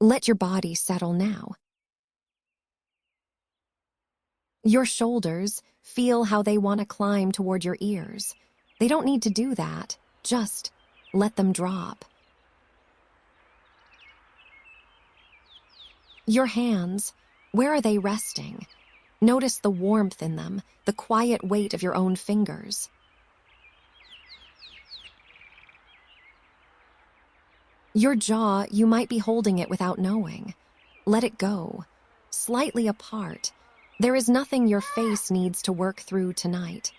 Let your body settle now. Your shoulders, feel how they want to climb toward your ears. They don't need to do that, just let them drop. Your hands, where are they resting? Notice the warmth in them, the quiet weight of your own fingers. Your jaw, you might be holding it without knowing. Let it go. Slightly apart. There is nothing your face needs to work through tonight.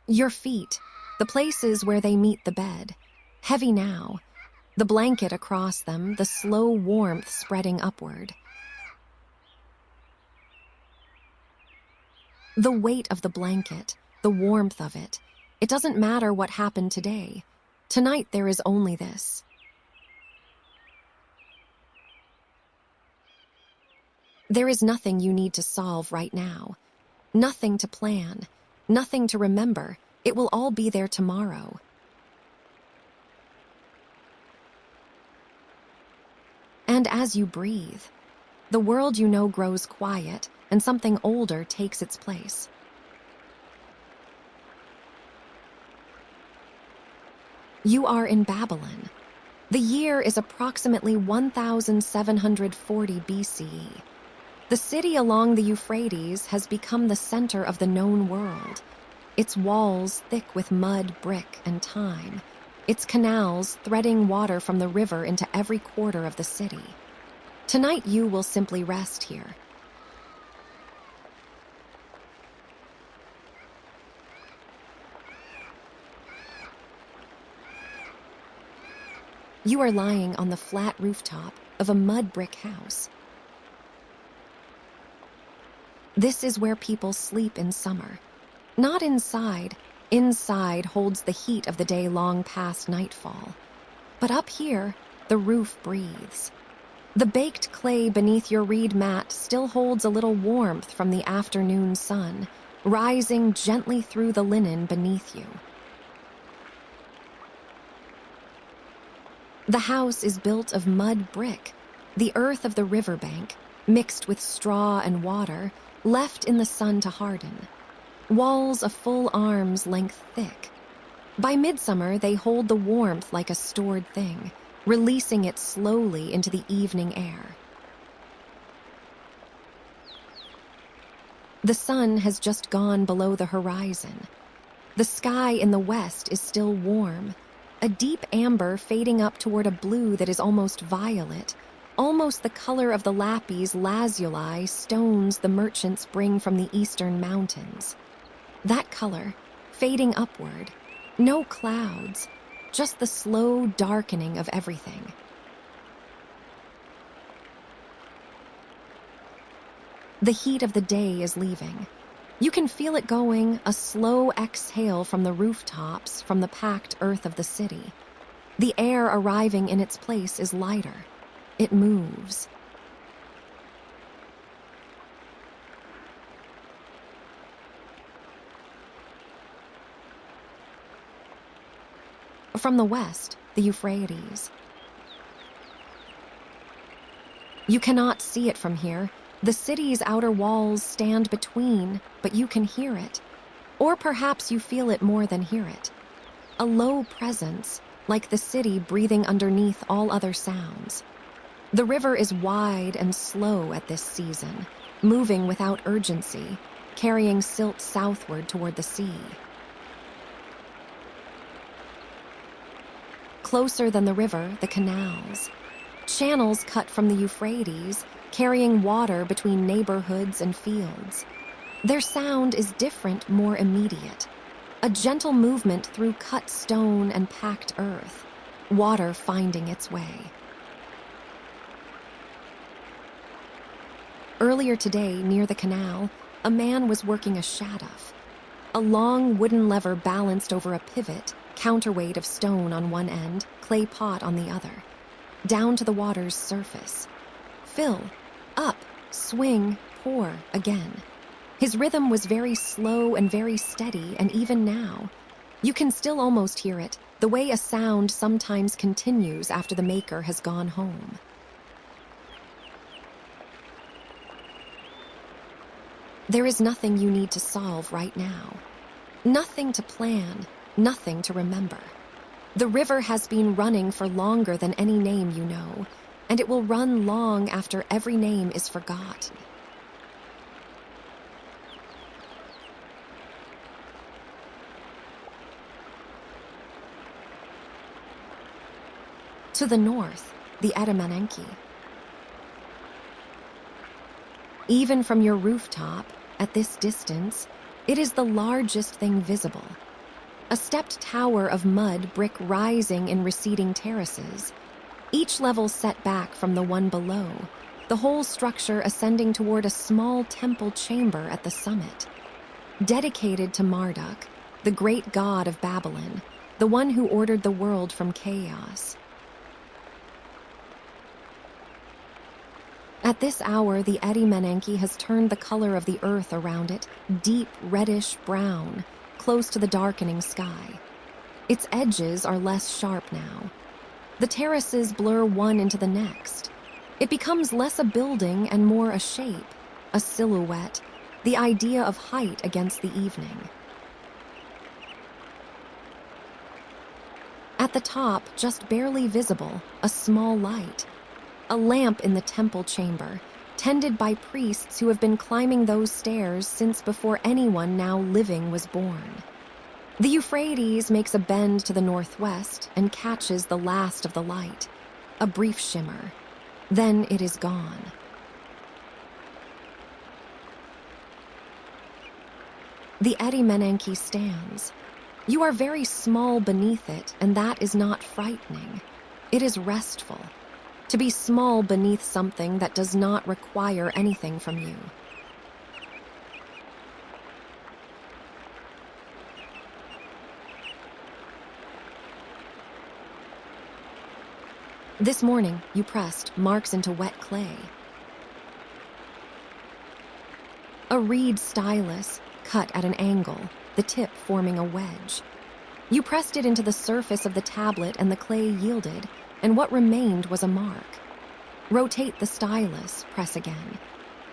Your feet, the places where they meet the bed. Heavy now. The blanket across them, the slow warmth spreading upward. The weight of the blanket, the warmth of it. It doesn't matter what happened today. Tonight there is only this. There is nothing you need to solve right now. Nothing to plan. Nothing to remember. It will all be there tomorrow. And as you breathe, the world you know grows quiet, and something older takes its place. You are in Babylon. The year is approximately 1740 BCE. The city along the Euphrates has become the center of the known world. Its walls thick with mud, brick, and time. Its canals threading water from the river into every quarter of the city. Tonight you will simply rest here. You are lying on the flat rooftop of a mud brick house. This is where people sleep in summer. Not inside. Inside holds the heat of the day long past nightfall. But up here, the roof breathes. The baked clay beneath your reed mat still holds a little warmth from the afternoon sun, rising gently through the linen beneath you. The house is built of mud brick, the earth of the riverbank, mixed with straw and water, left in the sun to harden. Walls a full arm's length thick. By midsummer, they hold the warmth like a stored thing, releasing it slowly into the evening air. The sun has just gone below the horizon. The sky in the west is still warm, a deep amber fading up toward a blue that is almost violet, almost the color of the lapis lazuli stones the merchants bring from the eastern mountains. That color, fading upward, no clouds, just the slow darkening of everything. The heat of the day is leaving. You can feel it going, a slow exhale from the rooftops, from the packed earth of the city. The air arriving in its place is lighter. It moves. From the west, the Euphrates. You cannot see it from here. The city's outer walls stand between, but you can hear it. Or perhaps you feel it more than hear it. A low presence, like the city breathing underneath all other sounds. The river is wide and slow at this season, moving without urgency, carrying silt southward toward the sea. Closer than the river, the canals. Channels cut from the Euphrates, carrying water between neighborhoods and fields. Their sound is different, more immediate. A gentle movement through cut stone and packed earth, water finding its way. Earlier today, near the canal, a man was working a shaduf, a long wooden lever balanced over a pivot, counterweight of stone on one end, clay pot on the other, down to the water's surface. Fill, up, swing, pour again. His rhythm was very slow and very steady, and even now, you can still almost hear it, the way a sound sometimes continues after the maker has gone home. There is nothing you need to solve right now. Nothing to plan, nothing to remember. The river has been running for longer than any name you know, and it will run long after every name is forgotten. To the north, the Etemenanki. Even from your rooftop, at this distance, it is the largest thing visible. A stepped tower of mud brick rising in receding terraces, each level set back from the one below, the whole structure ascending toward a small temple chamber at the summit. Dedicated to Marduk, the great god of Babylon, the one who ordered the world from chaos. At this hour, the Etemenanki has turned the color of the earth around it deep reddish-brown, close to the darkening sky. Its edges are less sharp now. The terraces blur one into the next. It becomes less a building and more a shape, a silhouette, the idea of height against the evening. At the top, just barely visible, a small light. A lamp in the temple chamber, tended by priests who have been climbing those stairs since before anyone now living was born. The Euphrates makes a bend to the northwest and catches the last of the light, a brief shimmer. Then it is gone. The Etemenanki stands. You are very small beneath it, and that is not frightening. It is restful. To be small beneath something that does not require anything from you. This morning, you pressed marks into wet clay. A reed stylus, cut at an angle, the tip forming a wedge. You pressed it into the surface of the tablet and the clay yielded, and what remained was a mark. Rotate the stylus, press again.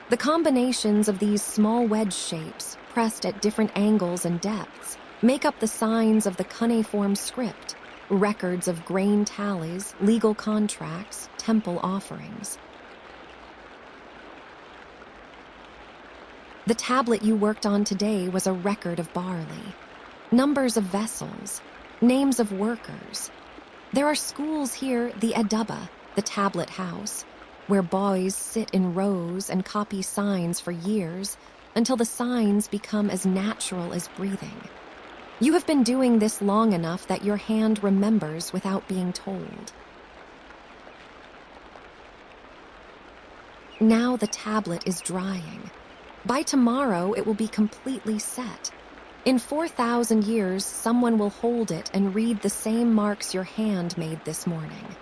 The combinations of these small wedge shapes, pressed at different angles and depths, make up the signs of the cuneiform script, records of grain tallies, legal contracts, temple offerings. The tablet you worked on today was a record of barley, numbers of vessels, names of workers. There are schools here, the edubba, the tablet house, where boys sit in rows and copy signs for years until the signs become as natural as breathing. You have been doing this long enough that your hand remembers without being told. Now the tablet is drying. By tomorrow, it will be completely set. In 4,000 years, someone will hold it and read the same marks your hand made this morning.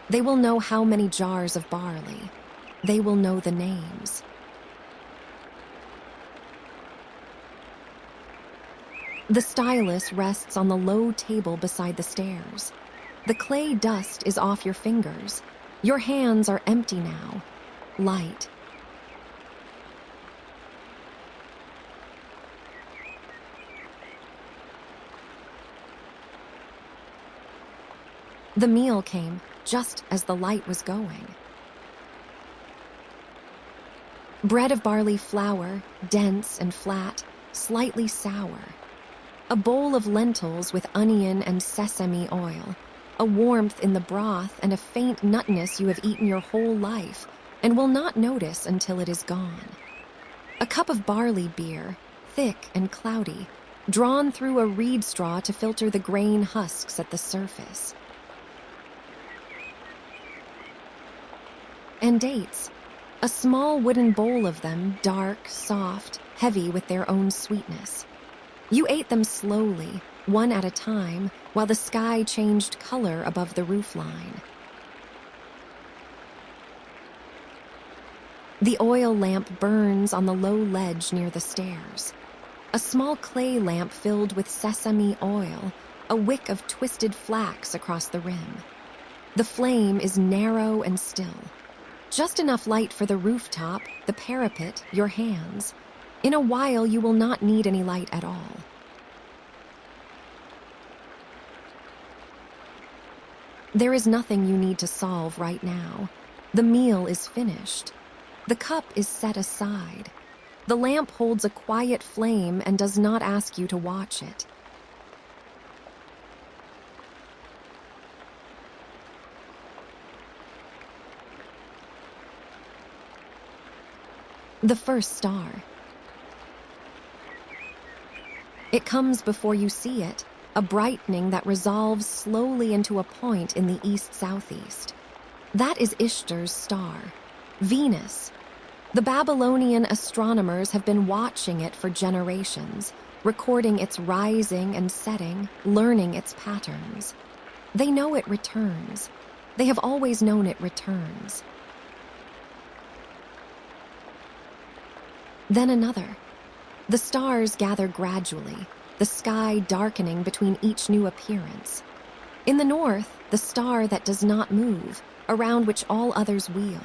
They will know how many jars of barley. They will know the names. The stylus rests on the low table beside the stairs. The clay dust is off your fingers. Your hands are empty now. Light. The meal came just as the light was going. Bread of barley flour, dense and flat, slightly sour. A bowl of lentils with onion and sesame oil, a warmth in the broth and a faint nuttiness you have eaten your whole life and will not notice until it is gone. A cup of barley beer, thick and cloudy, drawn through a reed straw to filter the grain husks at the surface. And dates, a small wooden bowl of them, dark, soft, heavy with their own sweetness. You ate them slowly, one at a time, while the sky changed color above the roofline. The oil lamp burns on the low ledge near the stairs. A small clay lamp filled with sesame oil, a wick of twisted flax across the rim. The flame is narrow and still. Just enough light for the rooftop, the parapet, your hands. In a while, you will not need any light at all. There is nothing you need to solve right now. The meal is finished. The cup is set aside. The lamp holds a quiet flame and does not ask you to watch it. The first star. It comes before you see it, a brightening that resolves slowly into a point in the east-southeast. That is Ishtar's star, Venus. The Babylonian astronomers have been watching it for generations, recording its rising and setting, learning its patterns. They know it returns. They have always known it returns. Then another. The stars gather gradually, the sky darkening between each new appearance. In the north, the star that does not move, around which all others wheel.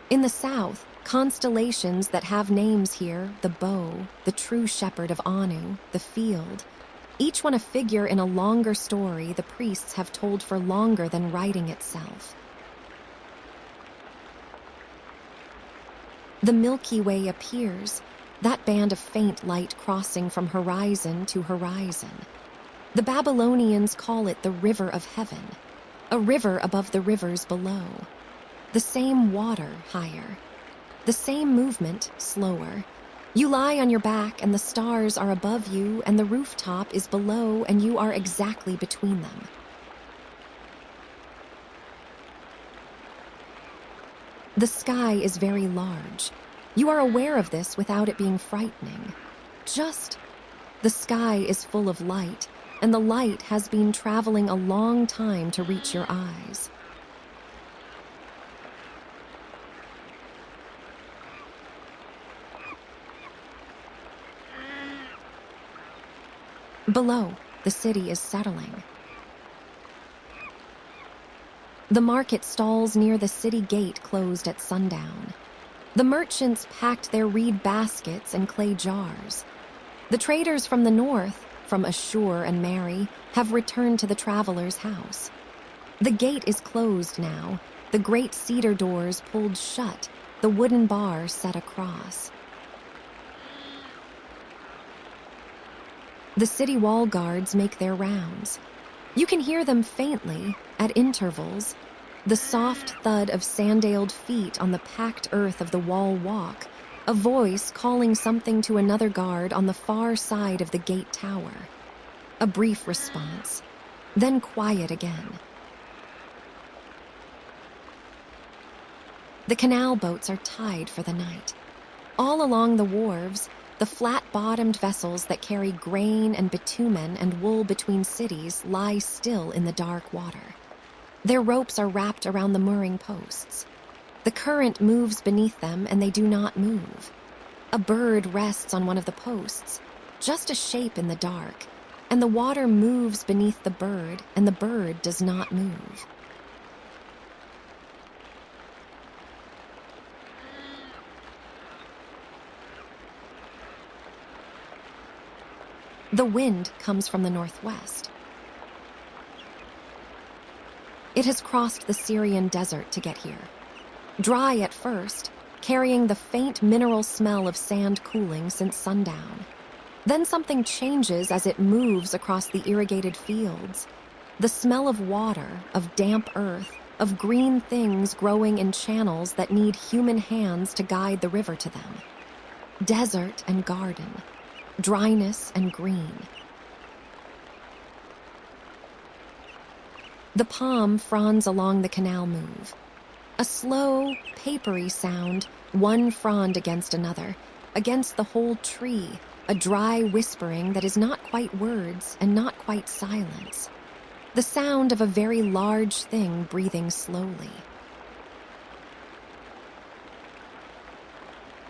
In the south, constellations that have names here, the bow, the true shepherd of Anu, the field, each one a figure in a longer story the priests have told for longer than writing itself. The Milky Way appears, that band of faint light crossing from horizon to horizon. The Babylonians call it the River of Heaven, a river above the rivers below. The same water higher, the same movement slower. You lie on your back and the stars are above you and the rooftop is below and you are exactly between them. The sky is very large. You are aware of this without it being frightening. Just, the sky is full of light, and the light has been traveling a long time to reach your eyes. Below, the city is settling. The market stalls near the city gate closed at sundown. The merchants packed their reed baskets and clay jars. The traders from the north, from Ashur and Mary, have returned to the traveler's house. The gate is closed now, the great cedar doors pulled shut, the wooden bar set across. The city wall guards make their rounds. You can hear them faintly, at intervals, the soft thud of sandaled feet on the packed earth of the wall walk, a voice calling something to another guard on the far side of the gate tower. A brief response, then quiet again. The canal boats are tied for the night. All along the wharves, the flat-bottomed vessels that carry grain and bitumen and wool between cities lie still in the dark water. Their ropes are wrapped around the mooring posts. The current moves beneath them and they do not move. A bird rests on one of the posts, just a shape in the dark, and the water moves beneath the bird and the bird does not move. The wind comes from the northwest. It has crossed the Syrian desert to get here. Dry at first, carrying the faint mineral smell of sand cooling since sundown. Then something changes as it moves across the irrigated fields. The smell of water, of damp earth, of green things growing in channels that need human hands to guide the river to them. Desert and garden. Dryness and green. The palm fronds along the canal move. A slow, papery sound, one frond against another, against the whole tree, a dry whispering that is not quite words and not quite silence. The sound of a very large thing breathing slowly.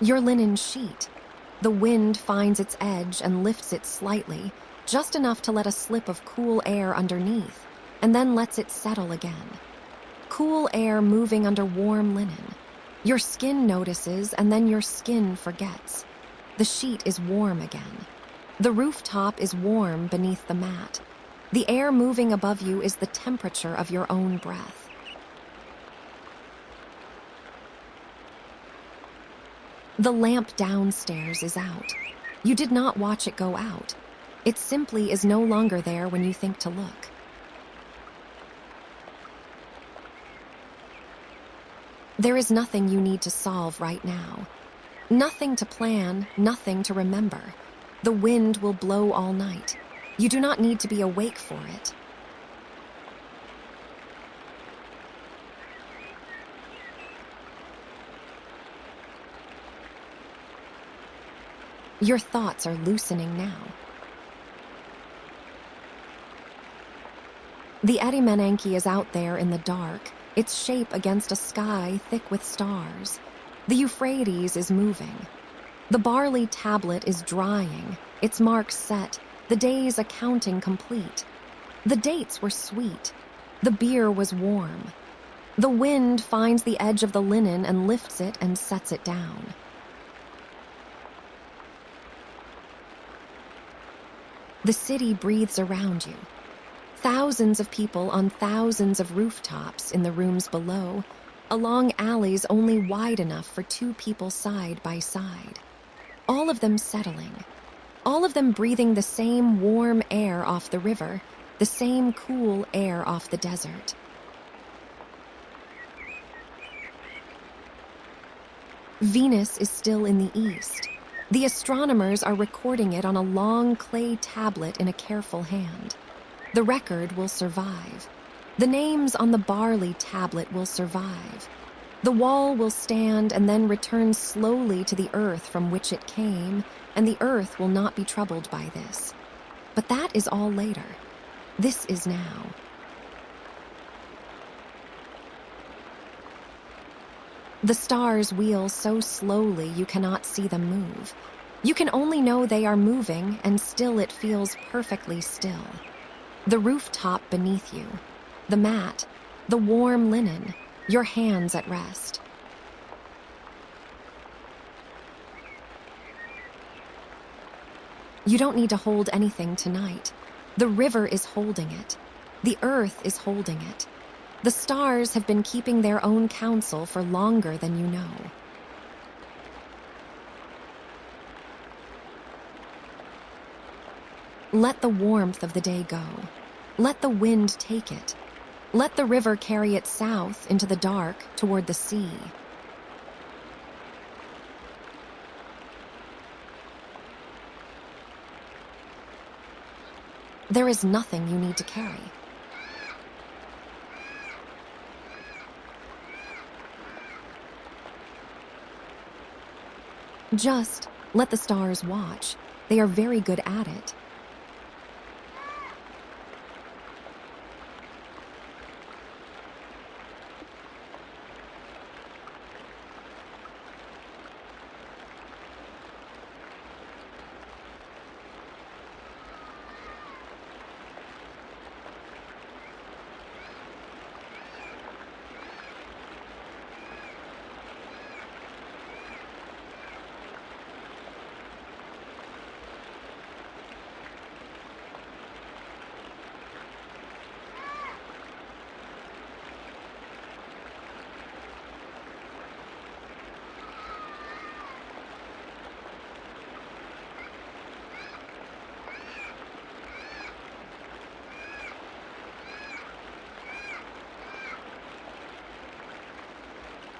Your linen sheet. The wind finds its edge and lifts it slightly, just enough to let a slip of cool air underneath, and then lets it settle again. Cool air moving under warm linen. Your skin notices, and then your skin forgets. The sheet is warm again. The rooftop is warm beneath the mat. The air moving above you is the temperature of your own breath. The lamp downstairs is out. You did not watch it go out. It simply is no longer there when you think to look. There is nothing you need to solve right now. Nothing to plan, nothing to remember. The wind will blow all night. You do not need to be awake for it. Your thoughts are loosening now. The Etemenanki is out there in the dark, its shape against a sky thick with stars. The Euphrates is moving. The Barley tablet is drying, its marks set, the days accounting complete. The dates were sweet. The beer was warm. The wind finds the edge of the linen and lifts it and sets it down. The city breathes around you. Thousands of people on thousands of rooftops in the rooms below, along alleys only wide enough for two people side by side. All of them settling. All of them breathing the same warm air off the river, the same cool air off the desert. Venus is still in the east. The astronomers are recording it on a long clay tablet in a careful hand. The record will survive. The names on the Barley tablet will survive. The wall will stand and then return slowly to the earth from which it came, and the earth will not be troubled by this. But that is all later. This is now. The stars wheel so slowly you cannot see them move. You can only know they are moving, and still it feels perfectly still. The rooftop beneath you, the mat, the warm linen, your hands at rest. You don't need to hold anything tonight. The river is holding it. The earth is holding it. The stars have been keeping their own counsel for longer than you know. Let the warmth of the day go. Let the wind take it. Let the river carry it south into the dark toward the sea. There is nothing you need to carry. Just let the stars watch. They are very good at it.